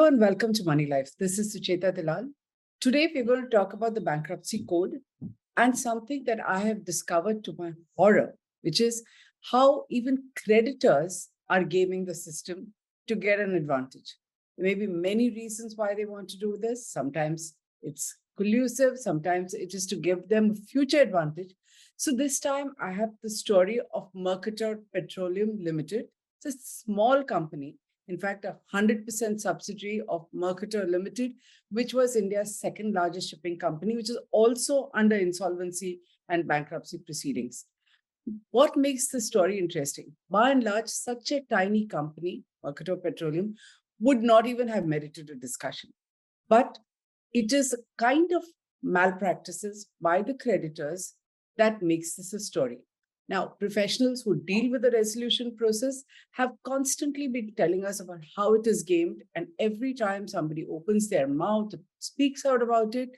Hello and welcome to Moneylife. This is Sucheta Dalal. Today we're going to talk about the bankruptcy code and something that I have discovered to my horror, which is how even creditors are gaming the system to get an advantage. There may be many reasons why they want to do this. Sometimes it's collusive, sometimes it is to give them a future advantage. So this time I have the story of Mercator Petroleum Limited. It's a small company, in fact, a 100% subsidiary of Mercator Limited, which was India's second largest shipping company, which is also under insolvency and bankruptcy proceedings. What makes the story interesting? By and large, such a tiny company, Mercator Petroleum, would not even have merited a discussion. But it is a kind of malpractices by the creditors that makes this a story. Now, professionals who deal with the resolution process have constantly been telling us about how it is gamed. And every time somebody opens their mouth, speaks out about it,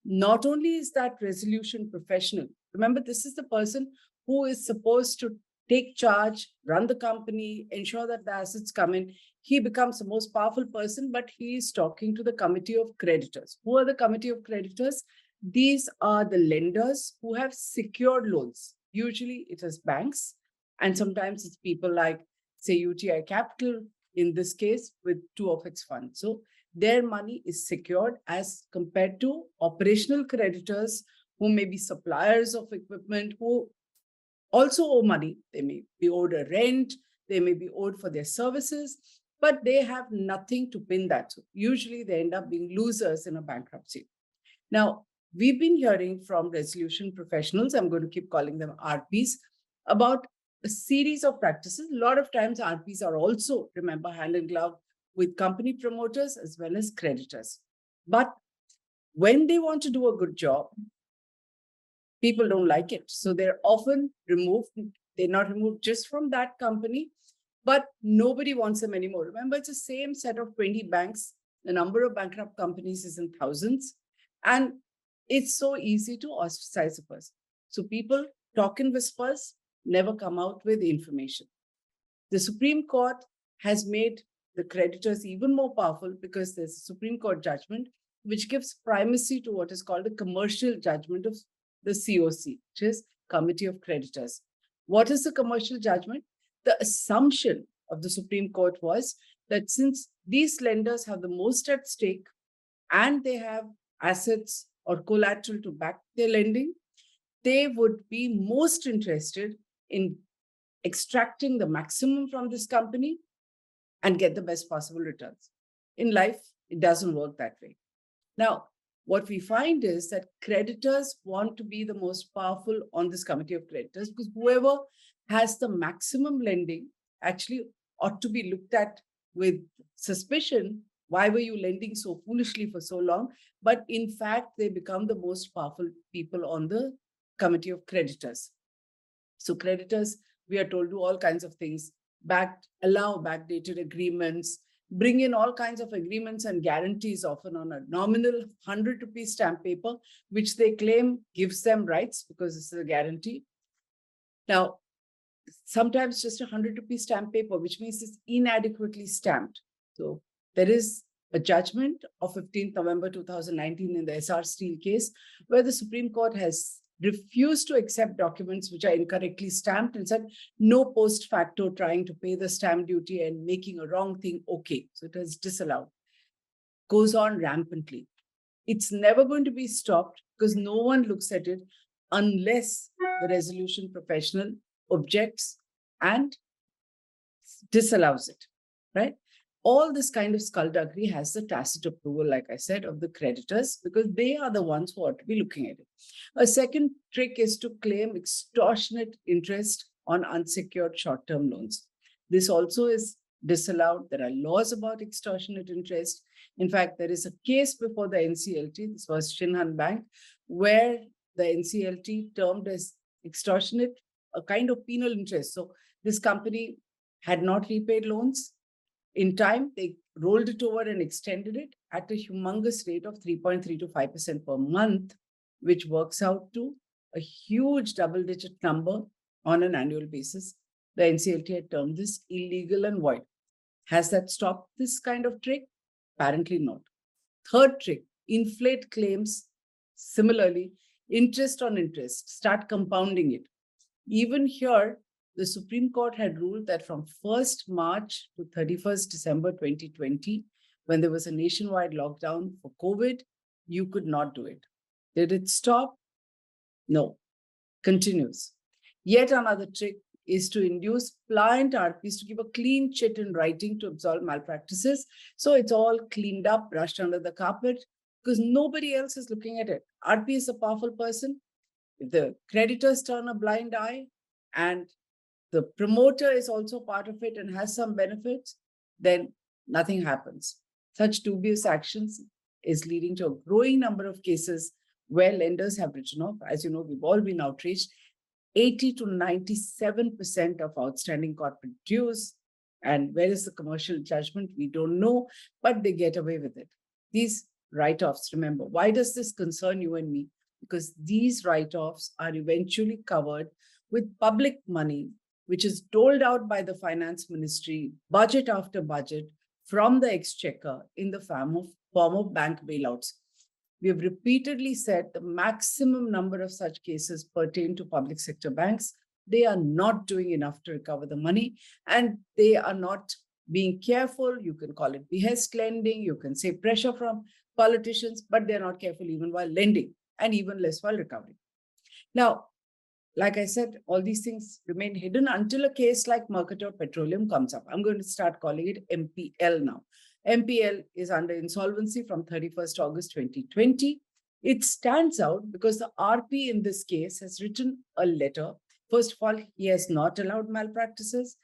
not only is that resolution professional, remember, this is the person who is supposed to take charge, run the company, ensure that the assets come in. He becomes the most powerful person, but he is talking to the committee of creditors. Who are the committee of creditors? These are the lenders who have secured loans. Usually it is banks, and sometimes it's people like, say, UTI Capital, in this case, with two of its funds. So their money is secured as compared to operational creditors who may be suppliers of equipment, who also owe money. They may be owed a rent, they may be owed for their services, but they have nothing to pin that. So usually they end up being losers in a bankruptcy. Now, we've been hearing from resolution professionals, I'm going to keep calling them RPs, about a series of practices. A lot of times RPs are also, remember, hand in glove with company promoters as well as creditors. But when they want to do a good job, people don't like it. So they're often removed. They're not removed just from that company, but nobody wants them anymore. Remember, it's the same set of 20 banks. The number of bankrupt companies is in thousands. And it's so easy to ostracize a person. So people talk in whispers, never come out with information. The Supreme Court has made the creditors even more powerful because there's a Supreme Court judgment which gives primacy to what is called a commercial judgment of the COC, which is Committee of Creditors. What is the commercial judgment? The assumption of the Supreme Court was that since these lenders have the most at stake and they have assets or collateral to back their lending, they would be most interested in extracting the maximum from this company and get the best possible returns. In life, it doesn't work that way. Now, what we find is that creditors want to be the most powerful on this committee of creditors because whoever has the maximum lending actually ought to be looked at with suspicion. Why were you lending so foolishly for so long? But in fact, they become the most powerful people on the committee of creditors. So creditors, we are told, do all kinds of things, allow backdated agreements, bring in all kinds of agreements and guarantees, often on a nominal 100 rupee stamp paper, which they claim gives them rights because this is a guarantee. Now, sometimes just a 100 rupee stamp paper, which means it's inadequately stamped. So there is a judgment of 15th November 2019 in the SR Steel case, where the Supreme Court has refused to accept documents which are incorrectly stamped and said no post facto trying to pay the stamp duty and making a wrong thing okay. So it has disallowed. Goes on rampantly. It's never going to be stopped because no one looks at it unless the resolution professional objects and disallows it, right? All this kind of skullduggery has the tacit approval, like I said, of the creditors because they are the ones who ought to be looking at it. A second trick is to claim extortionate interest on unsecured short-term loans. This also is disallowed. There are laws about extortionate interest. In fact, there is a case before the NCLT, this was Shinhan Bank, where the NCLT termed as extortionate a kind of penal interest. So this company had not repaid loans. In time, they rolled it over and extended it at a humongous rate of 3.3 to 5% per month, which works out to a huge double-digit number on an annual basis. The NCLT had termed this illegal and void. Has that stopped this kind of trick? Apparently not. Third trick, inflate claims. Similarly, interest on interest, start compounding it. Even here, the Supreme Court had ruled that from 1st March to 31st December 2020, when there was a nationwide lockdown for COVID, you could not do it. Did it stop? No, continues. Yet another trick is to induce pliant RPs to give a clean chit in writing to absolve malpractices. So it's all cleaned up, brushed under the carpet, because nobody else is looking at it. RP is a powerful person. If the creditors turn a blind eye and the promoter is also part of it and has some benefits, then nothing happens. Such dubious actions is leading to a growing number of cases where lenders have written off. As you know, we've all been outraged. 80 to 97% of outstanding corporate dues. And where is the commercial judgment? We don't know, but they get away with it. These write-offs, remember, why does this concern you and me? Because these write-offs are eventually covered with public money, which is doled out by the finance ministry, budget after budget, from the exchequer in the form of bank bailouts. We have repeatedly said the maximum number of such cases pertain to public sector banks. They are not doing enough to recover the money, and they are not being careful. You can call it behest lending, you can say pressure from politicians, but they're not careful even while lending, and even less while recovering. Now, like I said, all these things remain hidden until a case like Mercator Petroleum comes up. I'm going to start calling it MPL now. MPL is under insolvency from 31st August 2020. It stands out because the RP in this case has written a letter. First of all, he has not allowed malpractices.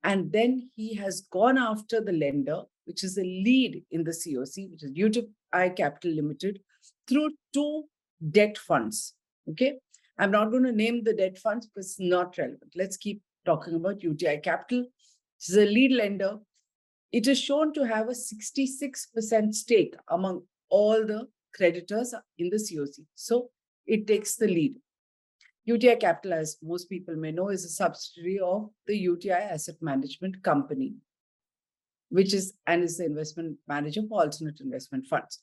And then he has gone after the lender, which is the lead in the COC, which is UTI Capital Limited, through two debt funds. Okay. I'm not going to name the debt funds because it's not relevant. Let's keep talking about UTI Capital. This is a lead lender. It is shown to have a 66% stake among all the creditors in the COC. So it takes the lead. UTI Capital, as most people may know, is a subsidiary of the UTI Asset Management Company, which is the investment manager for alternate investment funds.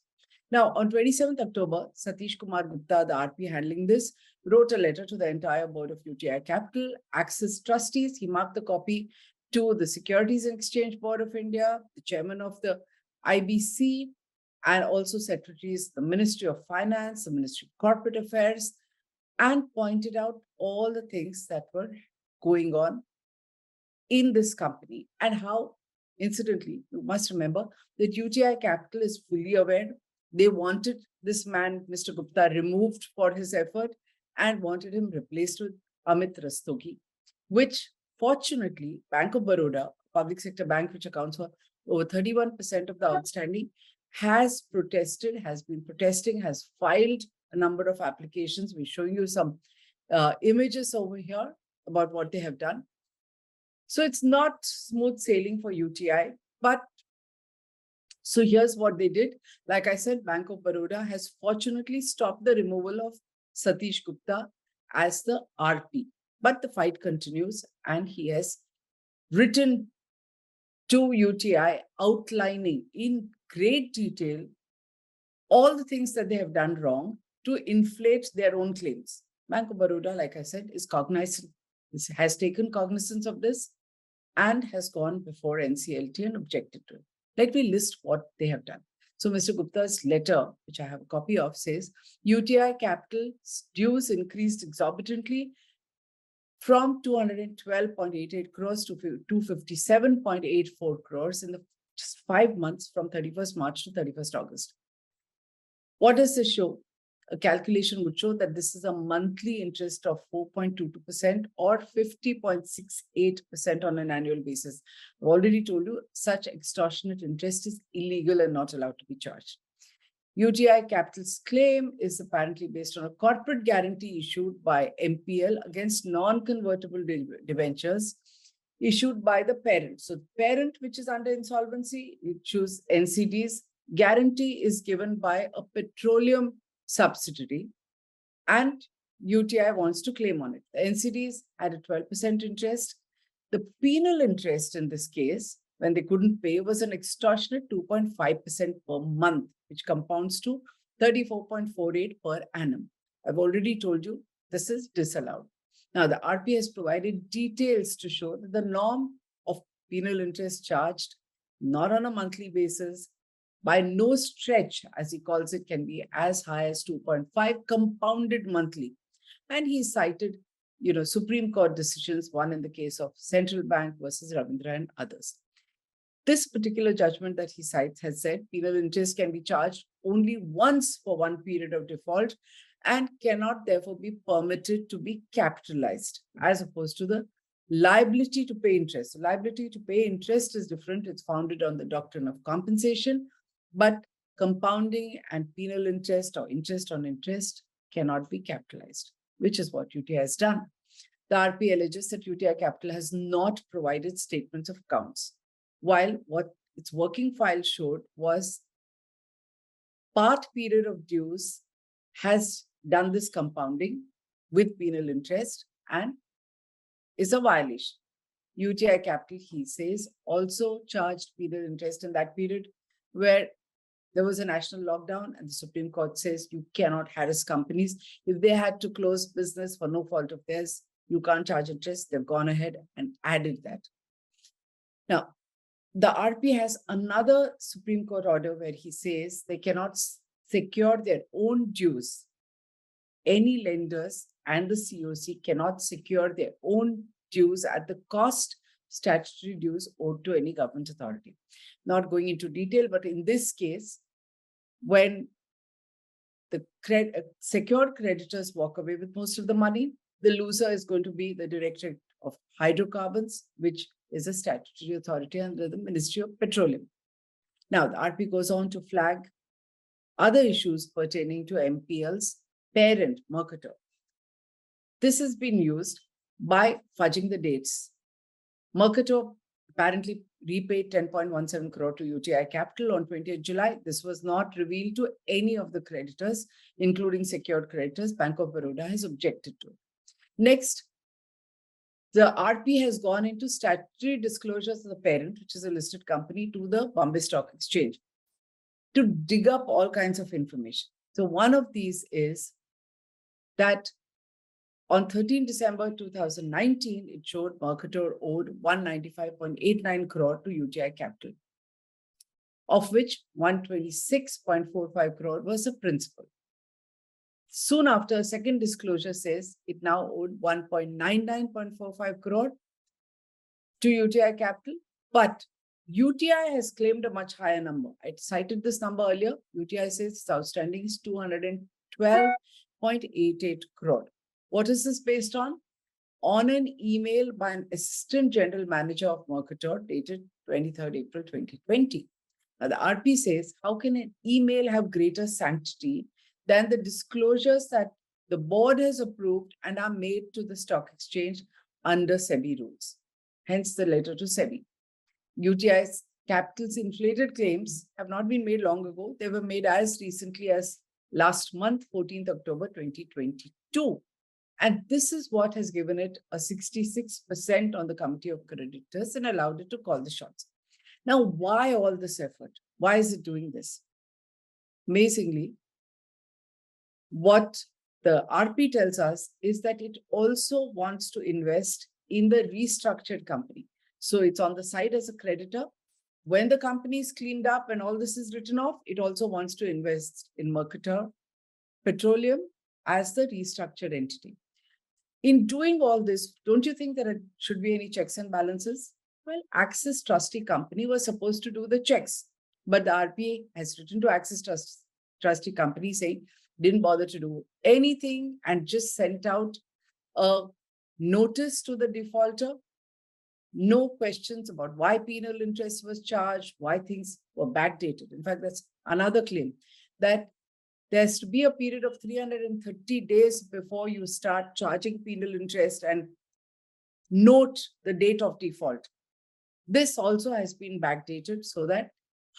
Now, on 27th October, Satish Kumar Gupta, the RP handling this, wrote a letter to the entire board of UTI Capital, Axis trustees. He marked the copy to the Securities and Exchange Board of India, the chairman of the IBC, and also secretaries, the Ministry of Finance, the Ministry of Corporate Affairs, and pointed out all the things that were going on in this company and how, incidentally, you must remember that UTI Capital is fully aware. They wanted this man, Mr. Gupta, removed for his effort and wanted him replaced with Amit Rastogi, which fortunately, Bank of Baroda, public sector bank, which accounts for over 31% of the outstanding, has been protesting, has filed a number of applications. We're showing you some images over here about what they have done. So it's not smooth sailing for UTI, but so here's what they did. Like I said, Bank of Baroda has fortunately stopped the removal of Satish Gupta as the RP. But the fight continues, and he has written to UTI outlining in great detail all the things that they have done wrong to inflate their own claims. Bank of Baroda, like I said, has taken cognizance of this and has gone before NCLT and objected to it. Let me list what they have done. So Mr. Gupta's letter, which I have a copy of, says UTI Capital's dues increased exorbitantly from 212.88 crores to 257.84 crores in the just 5 months from 31st March to 31st August. What does this show? A calculation would show that this is a monthly interest of 4.22% or 50.68% on an annual basis. I've already told you such extortionate interest is illegal and not allowed to be charged. UTI Capital's claim is apparently based on a corporate guarantee issued by MPL against non-convertible debentures issued by the parent. So the parent, which is under insolvency, issues NCDs. Guarantee is given by a petroleum subsidiary, and UTI wants to claim on it. The NCDs had a 12% interest. The penal interest in this case when they couldn't pay was an extortionate 2.5% per month, which compounds to 34.48 per annum. I've already told you this is disallowed. Now, the RP has provided details to show that the norm of penal interest charged not on a monthly basis, by no stretch, as he calls it, can be as high as 2.5 compounded monthly. And he cited, Supreme Court decisions, one in the case of Central Bank versus Ravindra and others. This particular judgment that he cites has said penal interest can be charged only once for one period of default and cannot therefore be permitted to be capitalized, as opposed to the liability to pay interest. So liability to pay interest is different. It's founded on the doctrine of compensation, but compounding and penal interest or interest on interest cannot be capitalized, which is what UTI has done. The RP alleges that UTI Capital has not provided statements of accounts, while what its working file showed was part period of dues has done this compounding with penal interest and is a violation. UTI Capital, he says, also charged penal interest in that period where there was a national lockdown and the Supreme Court says you cannot harass companies. If they had to close business for no fault of theirs, you can't charge interest. They've gone ahead and added that. Now, the RP has another Supreme Court order where he says they cannot secure their own dues. Any lenders and the COC cannot secure their own dues at the cost statutory dues owed to any government authority. Not going into detail, but in this case, when the secured creditors walk away with most of the money, the loser is going to be the Directorate of Hydrocarbons, which is a statutory authority under the Ministry of Petroleum. Now, the RP goes on to flag other issues pertaining to MPL's parent, Mercator. This has been used by fudging the dates. Mercator apparently repaid 10.17 crore to UTI Capital on 20th July. This was not revealed to any of the creditors, including secured creditors. Bank of Baroda has objected to it. Next, the RP has gone into statutory disclosures of the parent, which is a listed company, to the Bombay Stock Exchange to dig up all kinds of information. So one of these is that on 13 December 2019, it showed Mercator owed 195.89 crore to UTI Capital, of which 126.45 crore was the principal. Soon after, a second disclosure says it now owed 199.45 crore to UTI Capital, but UTI has claimed a much higher number. I cited this number earlier. UTI says its outstanding is 212.88 crore. What is this based on? On an email by an assistant general manager of Mercator dated 23rd April 2020. Now, the RP says, how can an email have greater sanctity than the disclosures that the board has approved and are made to the stock exchange under SEBI rules? Hence the letter to SEBI. UTI's Capital's inflated claims have not been made long ago. They were made as recently as last month, 14th October 2022. And this is what has given it a 66% on the Committee of Creditors and allowed it to call the shots. Now, why all this effort? Why is it doing this? Amazingly, what the RP tells us is that it also wants to invest in the restructured company. So it's on the side as a creditor. When the company is cleaned up and all this is written off, it also wants to invest in Mercator Petroleum as the restructured entity. In doing all this, don't you think there should be any checks and balances? Well, Axis Trustee Company was supposed to do the checks, but the RPA has written to Axis Trustee Company saying didn't bother to do anything and just sent out a notice to the defaulter. No questions about why penal interest was charged, why things were backdated. In fact, that's another claim, that there has to be a period of 330 days before you start charging penal interest and note the date of default. This also has been backdated so that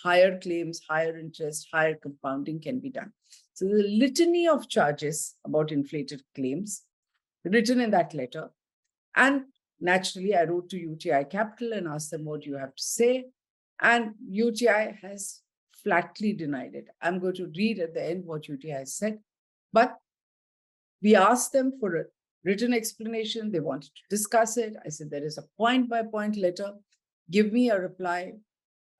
higher claims, higher interest, higher compounding can be done. So the litany of charges about inflated claims written in that letter, and Naturally, I wrote to UTI Capital and asked them what you have to say. And UTI has flatly denied it. I'm going to read at the end what UTI said. But we asked them for a written explanation. They wanted to discuss it. I said, there is a point-by-point letter. Give me a reply.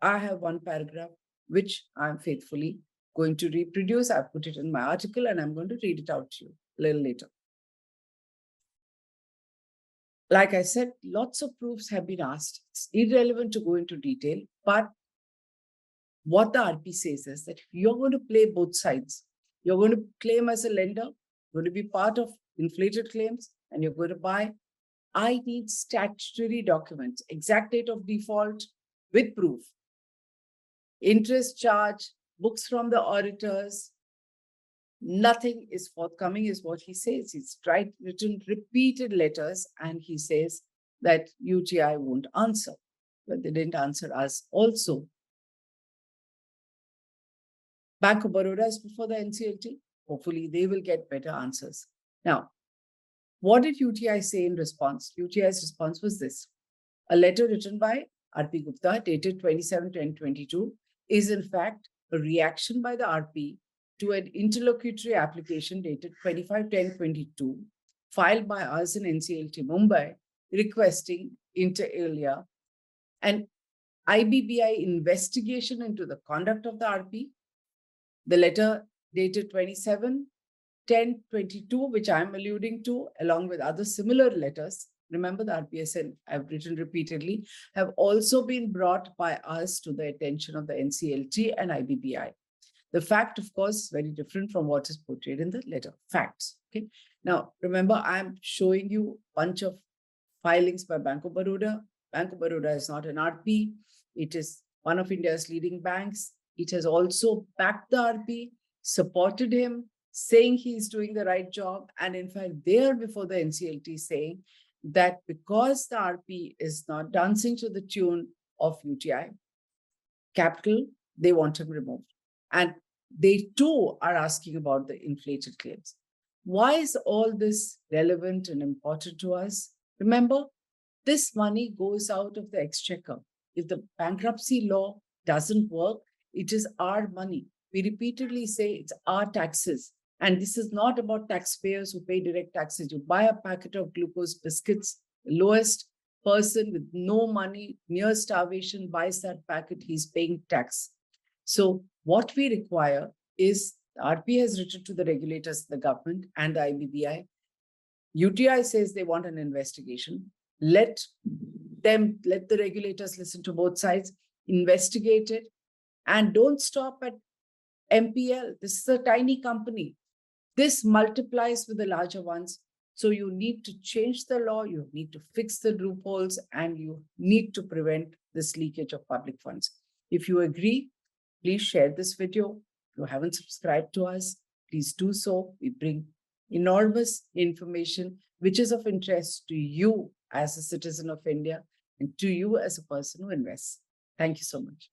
I have one paragraph, which I'm faithfully going to reproduce. I put it in my article and I'm going to read it out to you a little later. Like I said, lots of proofs have been asked. It's irrelevant to go into detail, but what the RP says is that if you're going to play both sides, you're going to claim as a lender, going to be part of inflated claims, and you're going to buy, I need statutory documents, exact date of default with proof, interest charge, books from the auditors. Nothing is forthcoming is what he says. He's written repeated letters and he says that UTI won't answer, but they didn't answer us also. Bank of Baroda is before the NCLT. Hopefully they will get better answers. Now, what did UTI say in response? UTI's response was this. A letter written by RP Gupta dated 27/10/22 is in fact a reaction by the RP to an interlocutory application dated 25/10/22 filed by us in NCLT Mumbai requesting inter alia an IBBI investigation into the conduct of the RP. The letter dated 27/10/22, which I'm alluding to, along with other similar letters, remember the RPSL I've written repeatedly, have also been brought by us to the attention of the NCLT and IBBI. The fact, of course, is very different from what is portrayed in the letter. Facts. Okay. Now, remember, I'm showing you a bunch of filings by Bank of Baroda. Bank of Baroda is not an RP. It is one of India's leading banks. It has also backed the RP, supported him, saying he's doing the right job. And in fact, they are before the NCLT saying that because the RP is not dancing to the tune of UTI Capital, they want him removed. And they too are asking about the inflated claims. Why is all this relevant and important to us? Remember, this money goes out of the exchequer. If the bankruptcy law doesn't work, it is our money. We repeatedly say it's our taxes. And this is not about taxpayers who pay direct taxes. You buy a packet of glucose biscuits, the lowest person with no money, near starvation, buys that packet, he's paying tax. So what we require is the RP has written to the regulators, the government and the IBBI. UTI says they want an investigation. Let the regulators listen to both sides, investigate it, and don't stop at MPL. This is a tiny company. This multiplies with the larger ones. So you need to change the law, you need to fix the loopholes, and you need to prevent this leakage of public funds. If you agree, please share this video. If you haven't subscribed to us, please do so. We bring enormous information which is of interest to you as a citizen of India and to you as a person who invests. Thank you so much.